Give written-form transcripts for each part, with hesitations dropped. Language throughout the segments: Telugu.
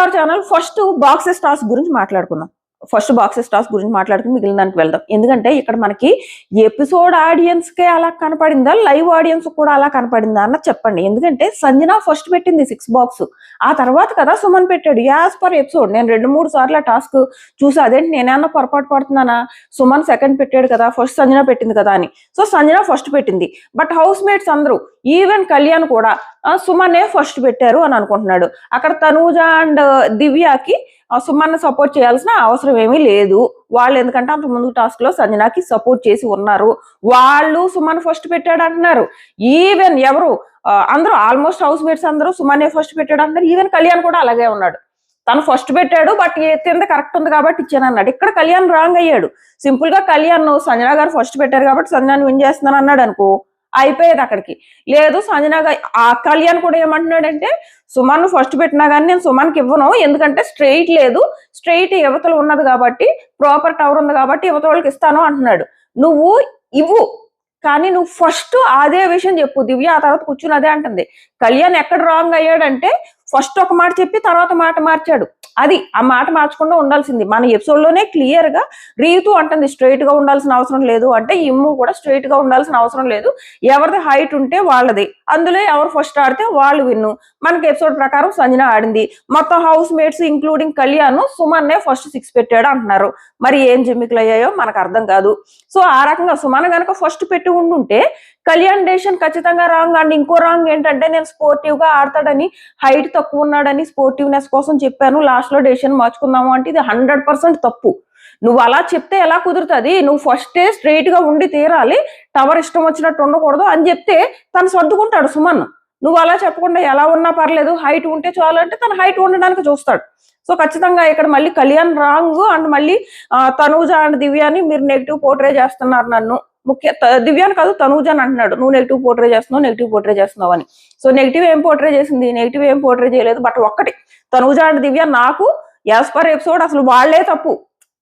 Our channel first boxes task గురించి మాట్లాడుకుందాం. ఫస్ట్ బాక్సెస్ టాస్క్ గురించి మాట్లాడుకుని మిగిలిన దానికి వెళ్దాం. ఎందుకంటే ఇక్కడ మనకి ఎపిసోడ్ ఆడియన్స్ కే అలా కనపడిందా, లైవ్ ఆడియన్స్ కూడా అలా కనపడిందా అన్న చెప్పండి. ఎందుకంటే సంజన ఫస్ట్ పెట్టింది 6 బాక్స్, ఆ తర్వాత కదా సుమన్ పెట్టాడు. యాజ్ పర్ ఎపిసోడ్ నేను 2-3 సార్లు ఆ టాస్క్ చూసి అదేంటి నేనేమన్నా పొరపాటు పడుతున్నానా, సుమన్ సెకండ్ పెట్టాడు కదా, ఫస్ట్ సంజన పెట్టింది కదా అని. సో సంజన ఫస్ట్ పెట్టింది. బట్ హౌస్ మేట్స్ అందరూ ఈవెన్ కళ్యాణ్ కూడా సుమనే ఫస్ట్ పెట్టారు అని అనుకుంటున్నాడు. అక్కడ తనూజ అండ్ దివ్యకి సుమన్ సపోర్ట్ చేయాల్సిన అవసరం ఏమీ లేదు. వాళ్ళు ఎందుకంటే అంత ముందు టాస్క్ లో సంజనాకి సపోర్ట్ చేసి ఉన్నారు. వాళ్ళు సుమన్ ఫస్ట్ పెట్టాడు అంటున్నారు. ఈవెన్ ఎవరు అందరూ ఆల్మోస్ట్ హౌస్ మేట్స్ అందరూ సుమనే ఫస్ట్ పెట్టాడు అంటున్నారు. ఈవెన్ కళ్యాణ్ కూడా అలాగే ఉన్నాడు. తను ఫస్ట్ పెట్టాడు బట్ కింద కరెక్ట్ ఉంది కాబట్టి ఇచ్చాను అన్నాడు. ఇక్కడ కళ్యాణ్ రాంగ్ అయ్యాడు. సింపుల్ గా కళ్యాణ్ సంజన గారు ఫస్ట్ పెట్టారు కాబట్టి సంజనాన్ని విన్ చేస్తున్నాను అన్నాడు అనుకో, అయిపోయేది అక్కడికి. లేదు సంజన ఆ కళ్యాణ్ కూడా ఏమంటున్నాడంటే సుమన్ ఫస్ట్ పెట్టినా కానీ నేను సుమన్కి ఇవ్వను, ఎందుకంటే స్ట్రెయిట్ లేదు, స్ట్రెయిట్ యువతలు ఉన్నది కాబట్టి ప్రాపర్ టవర్ ఉంది కాబట్టి యువత వాళ్ళకి ఇస్తాను అంటున్నాడు. నువ్వు ఇవ్వు కానీ నువ్వు ఫస్ట్ అదే విషయం చెప్పు. దివ్య ఆ తర్వాత కూర్చుని అదే అంటుంది. కళ్యాణ్ ఎక్కడ రాంగ్ అయ్యాడంటే ఫస్ట్ ఒక మాట చెప్పి తర్వాత మాట మార్చాడు. అది ఆ మాట మార్చకుండా ఉండాల్సింది. మన ఎపిసోడ్ లోనే క్లియర్ గా రీతు అంటుంది స్ట్రైట్ గా ఉండాల్సిన అవసరం లేదు అంటే, ఇమ్ము కూడా స్ట్రైట్ గా ఉండాల్సిన అవసరం లేదు, ఎవరిది హైట్ ఉంటే వాళ్ళది, అందులో ఎవరు ఫస్ట్ ఆడితే వాళ్ళు విన్ను. మనకి ఎపిసోడ్ ప్రకారం సంజన ఆడింది. మొత్తం హౌస్ మేట్స్ ఇంక్లూడింగ్ కళ్యాణ్ సుమన్నే ఫస్ట్ 6 పెట్టాడు అంటున్నారు. మరి ఏం జిమ్మికులు అయ్యాయో మనకు అర్థం కాదు. సో ఆ రకంగా సుమన్ గనక ఫస్ట్ పెట్టి ఉండుంటే కళ్యాణ్ డేషన్ ఖచ్చితంగా రాంగ్. అండ్ ఇంకో రాంగ్ ఏంటంటే నేను స్పోర్టివ్ గా ఆడతాడని, హైట్ తక్కువ ఉన్నాడని స్పోర్టివ్నెస్ కోసం చెప్పాను, లాస్ట్ లో డేషన్ మార్చుకుందాము అంటే ఇది 100% తప్పు. నువ్వు అలా చెప్తే ఎలా కుదురుతుంది? నువ్వు ఫస్టే స్ట్రైట్ గా ఉండి తీరాలి, టవర్ ఇష్టం వచ్చినట్టు ఉండకూడదు అని చెప్తే తను సర్దుకుంటాడు సుమన్. నువ్వు అలా చెప్పకుండా ఎలా ఉన్నా పర్లేదు హైట్ ఉంటే చాలు అంటే తను హైట్ ఉండడానికి చూస్తాడు. సో ఖచ్చితంగా ఇక్కడ మళ్ళీ కళ్యాణ్ రాంగ్. అండ్ మళ్ళీ తనూజ అండ్ దివ్యాని మీరు నెగిటివ్ పోర్ట్రే చేస్తున్నారు నన్ను, దివ్యాని కాదు తనూజని అంటున్నాడు, నువ్వు నెగిటివ్ పోర్ట్రే చేస్తున్నావు అని. సో నెగిటివ్ ఏం పోర్ట్రే చేసింది? నెగిటివ్ ఏం పోర్ట్రే చేయలేదు. బట్ ఒక్కటి, తనూజ అండ్ దివ్య నాకు యాజ్ పర్ ఎపిసోడ్ అసలు వాళ్లే తప్పు.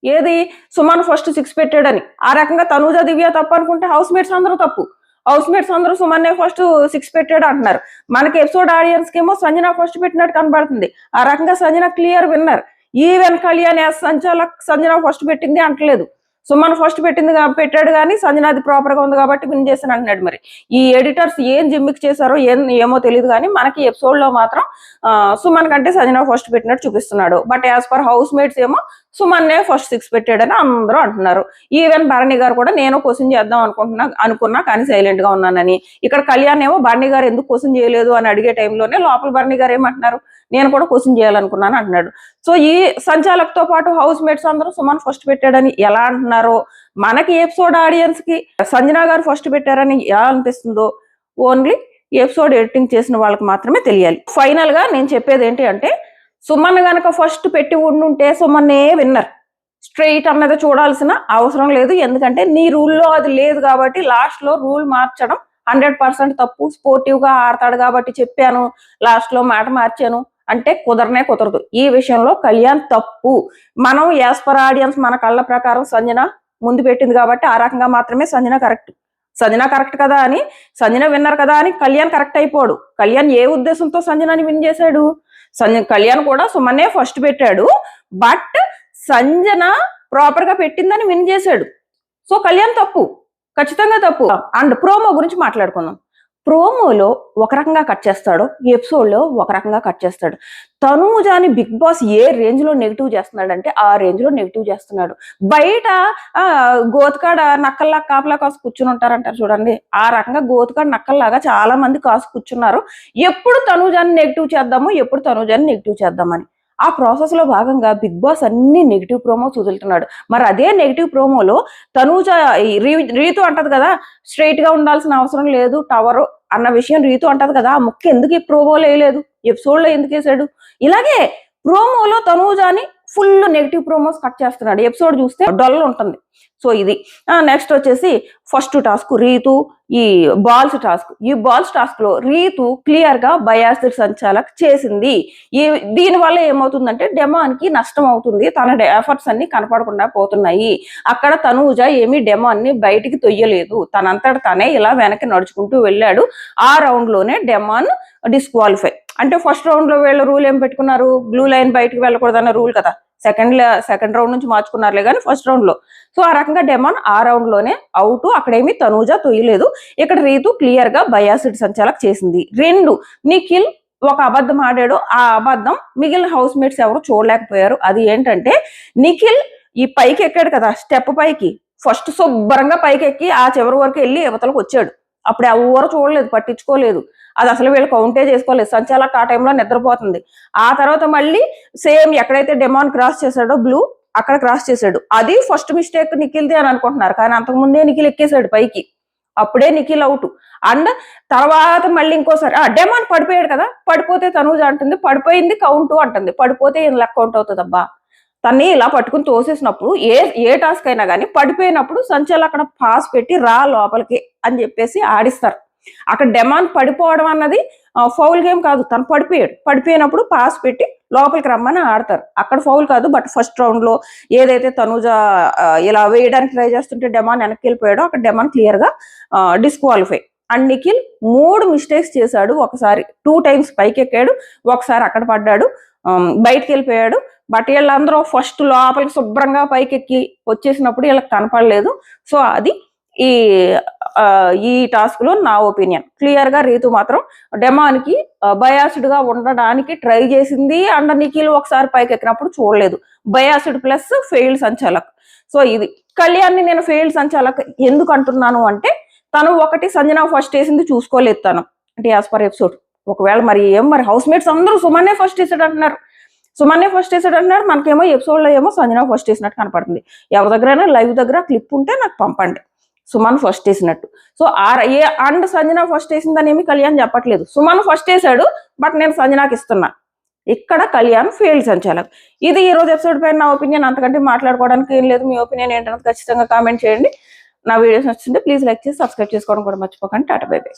ఏది సుమన్ ఫస్ట్ 6 పెట్టాడని, ఆ రకంగా తనూజ దివ్య తప్పు అనుకుంటే హౌస్ మేట్స్ అందరూ తప్పు. హౌస్ మేట్స్ అందరూ సుమన్నే ఫస్ట్ 6 పెట్టాడు అంటున్నారు. మనకి ఎపిసోడ్ ఆడియన్స్ కేమో సంజన ఫస్ట్ పెట్టినట్టు కనబడుతుంది. ఆ రకంగా Sanjana clear winner. Even Kalyan సంచాలక్ సంజన ఫస్ట్ పెట్టింది అంటలేదు, సుమన్ ఫస్ట్ పెట్టాడు కానీ సంజనాది ప్రాపర్ గా ఉంది కాబట్టి విన్ చేశాను అంటున్నాడు. మరి ఈ ఎడిటర్స్ ఏం జిమ్మిక్ చేశారో ఏమో తెలియదు కానీ మనకి ఎపిసోడ్ లో మాత్రం సుమన్ కంటే సంజన ఫస్ట్ పెట్టినట్టు చూపిస్తున్నాడు. But as per house mates ఏమో సుమన్నే ఫస్ట్ 6 పెట్టాడని అందరూ అంటున్నారు. ఈవెన్ భరణి గారు కూడా నేను క్వశ్చన్ చేద్దాం అనుకున్నా కానీ సైలెంట్ గా ఉన్నానని. ఇక్కడ కళ్యాణ్ ఏమో భరణి గారు ఎందుకు క్వశ్చన్ చేయలేదు అని అడిగే టైంలోనే లోపల భరణి గారు ఏమంటున్నారు, నేను కూడా క్వశ్చన్ చేయాలనుకున్నాను అంటున్నాడు. సో ఈ సంచాలక్ తో పాటు హౌస్ మేట్స్ అందరూ సుమన్ ఫస్ట్ పెట్టాడని ఎలా అంటున్నారో, మనకి ఎపిసోడ్ ఆడియన్స్ కి సంజన గారు ఫస్ట్ పెట్టారని ఎలా అనిపిస్తుందో ఓన్లీ ఎపిసోడ్ ఎడిటింగ్ చేసిన వాళ్ళకి మాత్రమే తెలియాలి. ఫైనల్ గా నేను చెప్పేది ఏంటి అంటే, సుమన్ గనక ఫస్ట్ పెట్టి ఉండుంటే సుమన్నే విన్నర్. స్ట్రెయిట్ అన్నది చూడాల్సిన అవసరం లేదు, ఎందుకంటే నీ రూల్లో అది లేదు కాబట్టి లాస్ట్ లో రూల్ మార్చడం 100% తప్పు. స్పోర్టివ్ గా ఆడతాడు కాబట్టి చెప్పాను, లాస్ట్ లో మాట మార్చాను అంటే కుదరదు. ఈ విషయంలో కళ్యాణ్ తప్పు. మనం యాజ్ పర్ ఆడియన్స్ మన కళ్ళ ప్రకారం సంజన ముందు పెట్టింది కాబట్టి ఆ రకంగా మాత్రమే సంజన కరెక్ట్ కదా అని, సంజన విన్నర్ కదా అని కళ్యాణ్ కరెక్ట్ అయిపోడు. కళ్యాణ్ ఏ ఉద్దేశంతో సంజనాని విన్ చేశాడు? కళ్యాణ్ కూడా సుమన్నే ఫస్ట్ పెట్టాడు, బట్ సంజన ప్రాపర్ గా పెట్టిందని విన్ చేశాడు. సో కళ్యాణ్ తప్పు, ఖచ్చితంగా తప్పు. అండ్ ప్రోమో గురించి మాట్లాడుకుందాం. ప్రోమోలో ఒక రకంగా కట్ చేస్తాడు, ఎపిసోడ్ లో ఒక రకంగా కట్ చేస్తాడు. తనూజాని బిగ్ బాస్ ఏ రేంజ్ లో నెగిటివ్ చేస్తున్నాడు అంటే ఆ రేంజ్ లో నెగిటివ్ చేస్తున్నాడు. బయట గోతుకాడ నక్కల్లా కాపలా కాసు కూర్చుని ఉంటారంటారు చూడండి, ఆ రకంగా గోతుకాడ నక్కల్లాగా చాలా మంది కాసు కూర్చున్నారు. ఎప్పుడు తనూజాని నెగిటివ్ చేద్దామని ఆ ప్రాసెస్ లో భాగంగా బిగ్ బాస్ అన్ని నెగిటివ్ ప్రోమోస్ వదులుతున్నాడు. మరి అదే నెగిటివ్ ప్రోమోలో తనూజ రీతు అంటది కదా స్ట్రైట్ గా ఉండాల్సిన అవసరం లేదు టవర్ అన్న విషయం రీతు అంటది కదా, ఆ ముక్క ఎందుకు ఈ ప్రోమోలో వేయలేదు, ఎపిసోడ్ లో ఎందుకు వేసాడు? ఇలాగే ప్రోమోలో తనూజాని ఫుల్ నెగిటివ్ ప్రోమోస్ కట్ చేస్తున్నాడు. ఎపిసోడ్ చూస్తే డల్ ఉంటుంది. సో ఇది నెక్స్ట్ వచ్చేసి ఫస్ట్ టాస్క్ రీతు ఈ బాల్స్ టాస్క్ లో రీతు క్లియర్ గా బయాస్డ్ సంచాలక్ చేసింది. దీనివల్ల ఏమవుతుందంటే డెమాన్కి నష్టం అవుతుంది, తన ఎఫర్ట్స్ అన్ని కనపడకుండా పోతున్నాయి. అక్కడ తనూజ ఏమీ డెమాన్ని బయటికి తొయ్యలేదు, తనంతట తనే ఇలా వెనక్కి నడుచుకుంటూ వెళ్ళాడు. ఆ రౌండ్ లోనే డెమాన్ డిస్క్వాలిఫై. అంటే ఫస్ట్ రౌండ్ లో వీళ్ళు రూల్ ఏం పెట్టుకున్నారు, బ్లూ లైన్ బయటకు వెళ్ళకూడదన్న రూల్ కదా. సెకండ్ రౌండ్ నుంచి మార్చుకున్నారులే కానీ ఫస్ట్ రౌండ్ లో. సో ఆ రకంగా డెమాన్ ఆ రౌండ్ లోనే అవుట్. అక్కడేమి తనూజ తొయ్యలేదు. ఇక్కడ రీతు క్లియర్ గా బయాసిడ్ సంచాలక్ చేసింది. 2, నిఖిల్ ఒక అబద్ధం ఆడాడు. ఆ అబద్ధం మిగిలిన హౌస్ మేట్స్ ఎవరు చూడలేకపోయారు. అది ఏంటంటే నిఖిల్ ఈ పైకి ఎక్కాడు కదా స్టెప్ పైకి, ఫస్ట్ శుభ్రంగా పైకి ఎక్కి ఆ చివరి వరకు వెళ్ళి యువతలకు వచ్చాడు. అప్పుడు ఎవరు చూడలేదు, పట్టించుకోలేదు. అది అసలు వీళ్ళు కౌంటే చేసుకోలేదు. సంచాలక్ ఆ టైంలో నిద్రపోతుంది. ఆ తర్వాత మళ్ళీ సేమ్ ఎక్కడైతే డెమాన్ క్రాస్ చేశాడో బ్లూ, అక్కడ క్రాస్ చేశాడు. అది ఫస్ట్ మిస్టేక్ నిఖిల్ది అని అనుకుంటున్నారు, కానీ అంతకుముందే నిఖిల్ ఎక్కేశాడు పైకి. అప్పుడే నిఖిల్ అవుట్. అండ్ తర్వాత మళ్ళీ ఇంకోసారి డెమాన్ పడిపోయాడు కదా, పడిపోతే తనూజ అంటుంది పడిపోయింది కౌంట్ అంటుంది. పడిపోతే లెక్క కౌంట్ అవుతుంది అబ్బా. తన్ని ఇలా పట్టుకుని తోసేసినప్పుడు ఏ టాస్క్ అయినా కానీ పడిపోయినప్పుడు సంచాలు అక్కడ పాస్ పెట్టి రా లోపలికి అని చెప్పేసి ఆడిస్తారు. అక్కడ డెమాన్ పడిపోవడం అన్నది ఫౌల్ గేమ్ కాదు. తను పడిపోయాడు, పడిపోయినప్పుడు పాస్ పెట్టి లోపలికి రమ్మని ఆడతారు. అక్కడ ఫౌల్ కాదు. బట్ ఫస్ట్ రౌండ్ లో ఏదైతే తనూజ ఇలా వేయడానికి ట్రై చేస్తుంటే డెమాన్ వెనక్కి వెళ్ళిపోయాడో అక్కడ డెమాన్ క్లియర్ గా డిస్క్వాలిఫై. అండ్ నిఖిల్ 3 మిస్టేక్స్ చేశాడు. ఒకసారి 2 టైమ్స్ పైకి ఎక్కాడు, ఒకసారి అక్కడ పడ్డాడు, బయటికి వెళ్ళిపోయాడు. బట్ వీళ్ళందరూ ఫస్ట్ లోపలికి శుభ్రంగా పైకి ఎక్కి వచ్చేసినప్పుడు వీళ్ళకి కనపడలేదు. సో అది ఈ టాస్క్ లో నా ఒపీనియన్. క్లియర్ గా రీతు మాత్రం డెమాన్ కి బయాస్డ్ గా ఉండడానికి ట్రై చేసింది. అండ్ నిఖిల్ ఒకసారి పైకి ఎక్కినప్పుడు చూడలేదు. బయాస్డ్ ప్లస్ ఫెయిల్డ్ సంచాలక్. సో ఇది కళ్యాణ్ ని నేను ఫెయిల్డ్ సంచాలక్ ఎందుకు అంటున్నాను అంటే, తను ఒకటి సంజన ఫస్ట్ వేసింది చూసుకోలేదు తను, అంటే యాజ్ పర్ ఎపిసోడ్. ఒకవేళ మరి హౌస్ మేట్స్ అందరూ సుమన్నే ఫస్ట్ వేసాడు అంటున్నారు. మనకేమో ఎపిసోడ్ లో ఏమో సంజన ఫస్ట్ వేసినట్టు కనపడుతుంది. ఎవరి దగ్గరైనా లైవ్ దగ్గర క్లిప్ ఉంటే నాకు పంపండి సుమన్ ఫస్ట్ వేసినట్టు. సో అండ్ సంజన ఫస్ట్ వేసిందని ఏమి కళ్యాణ్ చెప్పట్లేదు. సుమన్ ఫస్ట్ వేసాడు, బట్ నేను సంజనాకి ఇస్తున్నా. ఇక్కడ కళ్యాణ్ ఫెయిల్డ్ సంచాలక్. ఇది ఈ రోజు ఎపిసోడ్ పైన నా ఒపీనియన్. అంతకంటే మాట్లాడుకోవడానికి ఏం లేదు. మీ ఒపీనియన్ ఏంటన్నది ఖచ్చితంగా కామెంట్ చేయండి. నా వీడియోస్ నచ్చుంటే ప్లీజ్ లైక్ చేసి సబ్స్క్రైబ్ చేసుకోవడం కూడా మర్చిపోకండి. Tata bye by.